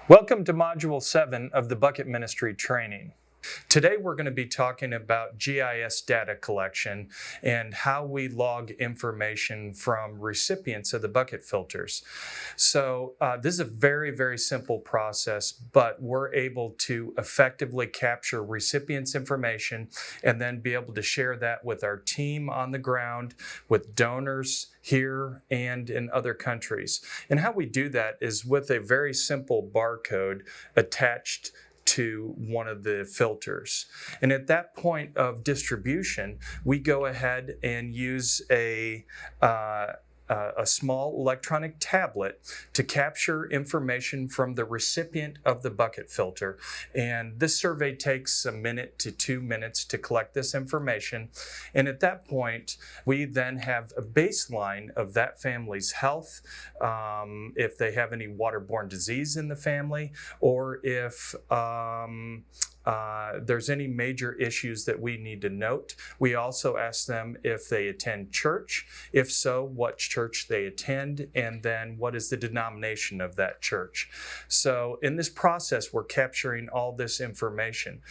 Welcome to Module 7 of the Bucket Ministry Training. Today we're going to be talking about GIS data collection and how we log information from recipients of the bucket filters. So this is a very simple process, but we're able to effectively capture recipients' information and then be able to share that with our team on the ground, with donors here and in other countries. And how we do that is with a very simple barcode attached to one of the filters. And at that point of distribution, we go ahead and use a small electronic tablet to capture information from the recipient of the bucket filter. And this survey takes 1 minute to 2 minutes to collect this information. And at that point, we then have a baseline of that family's health, if they have any waterborne disease in the family, or if there's any major issues that we need to note. We also ask them if they attend church, if so, what church they attend, and then what is the denomination of that church. So in this process, we're capturing all this information.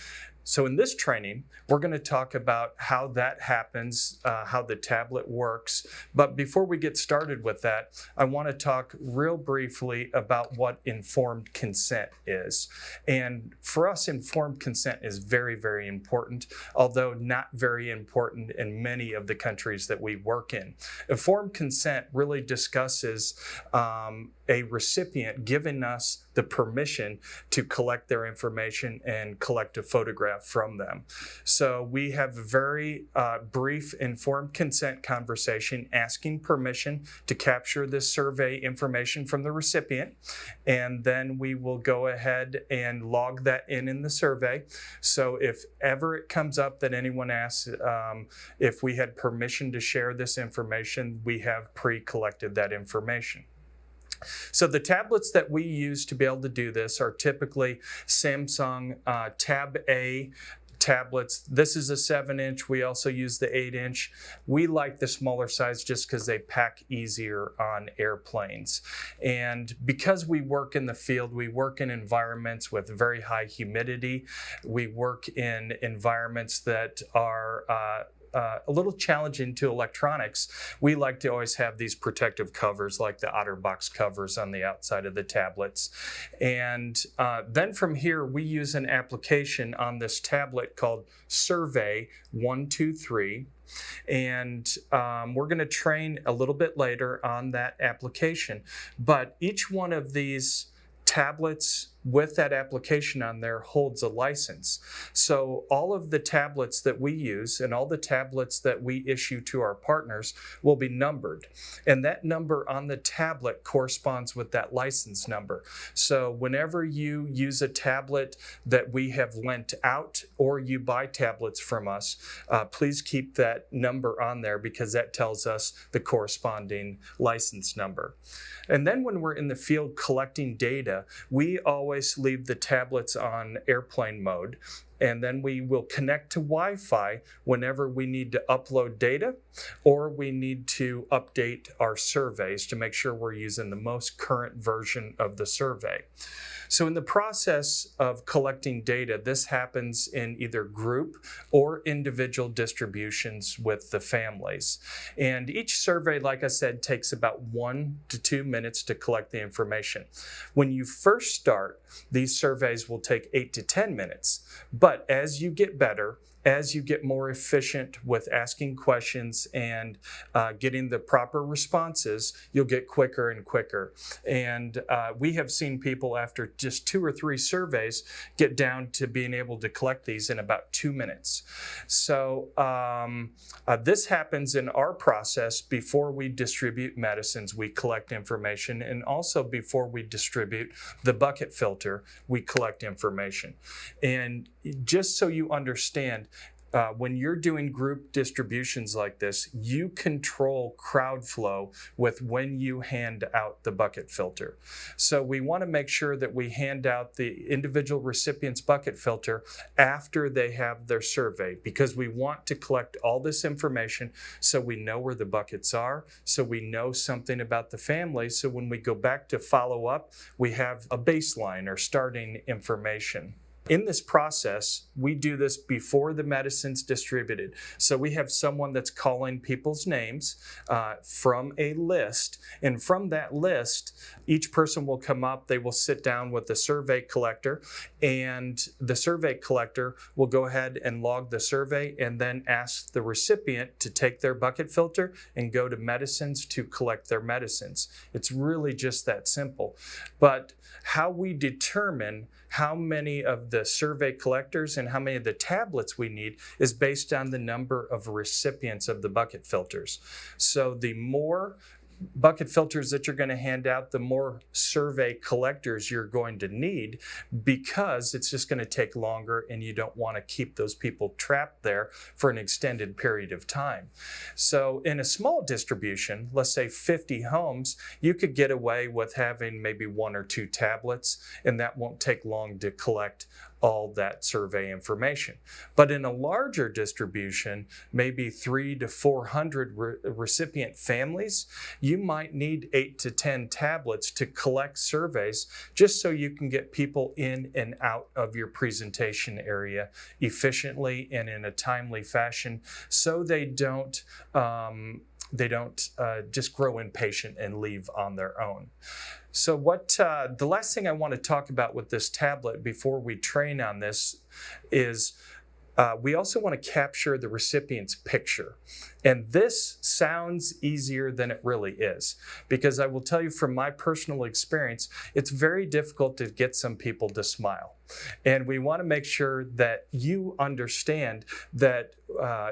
So in this training, we're going to talk about how that happens, how the tablet works. But before we get started with that, I want to talk real briefly about what informed consent is. And for us, informed consent is very important, although not very important in many of the countries that we work in. Informed consent really discusses a recipient giving us the permission to collect their information and collect a photograph from them. So we have a very brief informed consent conversation asking permission to capture this survey information from the recipient, and then we will go ahead and log that in the survey. So if ever it comes up that anyone asks if we had permission to share this information, we have pre-collected that information. So the tablets that we use to be able to do this are typically Samsung Tab A tablets. This is a 7-inch. We also use the 8-inch. We like the smaller size just because they pack easier on airplanes. And because we work in the field, we work in environments with very high humidity. We work in environments that are a little challenging to electronics. We like to always have these protective covers like the OtterBox covers on the outside of the tablets. And then from here, we use an application on this tablet called Survey 123. And we're going to train a little bit later on that application. But each one of these tablets with that application on there holds a license. So all of the tablets that we use and all the tablets that we issue to our partners will be numbered. And that number on the tablet corresponds with that license number. So whenever you use a tablet that we have lent out or you buy tablets from us, please keep that number on there because that tells us the corresponding license number. And then when we're in the field collecting data, we always leave the tablets on airplane mode, and then we will connect to Wi-Fi whenever we need to upload data or we need to update our surveys to make sure we're using the most current version of the survey. So in the process of collecting data, this happens in either group or individual distributions with the families. And each survey, like I said, takes about 1 to 2 minutes to collect the information. When you first start, these surveys will take 8 to 10 minutes. But as you get better, as you get more efficient with asking questions and getting the proper responses, you'll get quicker and quicker. And we have seen people after just 2 or 3 surveys get down to being able to collect these in about 2 minutes. So this happens in our process before we distribute medicines. We collect information, and also before we distribute the bucket filter, we collect information. And just so you understand, when you're doing group distributions like this, you control crowd flow with when you hand out the bucket filter. So we want to make sure that we hand out the individual recipient's bucket filter after they have their survey, because we want to collect all this information so we know where the buckets are, so we know something about the family, so when we go back to follow up, we have a baseline or starting information. In this process, we do this before the medicine's distributed. So we have someone that's calling people's names from a list. And from that list, each person will come up, they will sit down with the survey collector, and the survey collector will go ahead and log the survey and then ask the recipient to take their bucket filter and go to medicines to collect their medicines. It's really just that simple. But how we determine how many of the survey collectors and how many of the tablets we need is based on the number of recipients of the bucket filters. So the more bucket filters that you're going to hand out, the more survey collectors you're going to need, because it's just going to take longer and you don't want to keep those people trapped there for an extended period of time. So in a small distribution, let's say 50 homes, you could get away with having maybe 1 or 2 tablets, and that won't take long to collect all that survey information. But in a larger distribution, maybe 300 to 400 recipient families, you might need 8 to 10 tablets to collect surveys, just so you can get people in and out of your presentation area efficiently and in a timely fashion, so they don't just grow impatient and leave on their own. So the last thing I want to talk about with this tablet before we train on this is we also want to capture the recipient's picture. And this sounds easier than it really is, because I will tell you from my personal experience, it's very difficult to get some people to smile. And we want to make sure that you understand that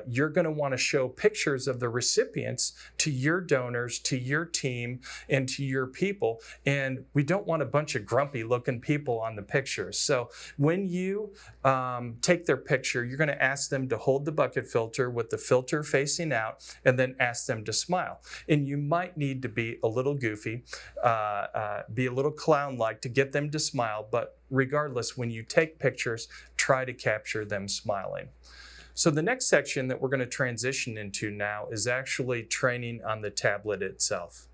you're going to want to show pictures of the recipients to your donors, to your team, and to your people. And we don't want a bunch of grumpy looking people on the pictures. So when you take their picture, you're going to ask them to hold the bucket filter with the filter facing out, and then ask them to smile. And you might need to be a little goofy, be a little clown-like to get them to smile, but regardless, when you take pictures, try to capture them smiling. So the next section that we're going to transition into now is actually training on the tablet itself.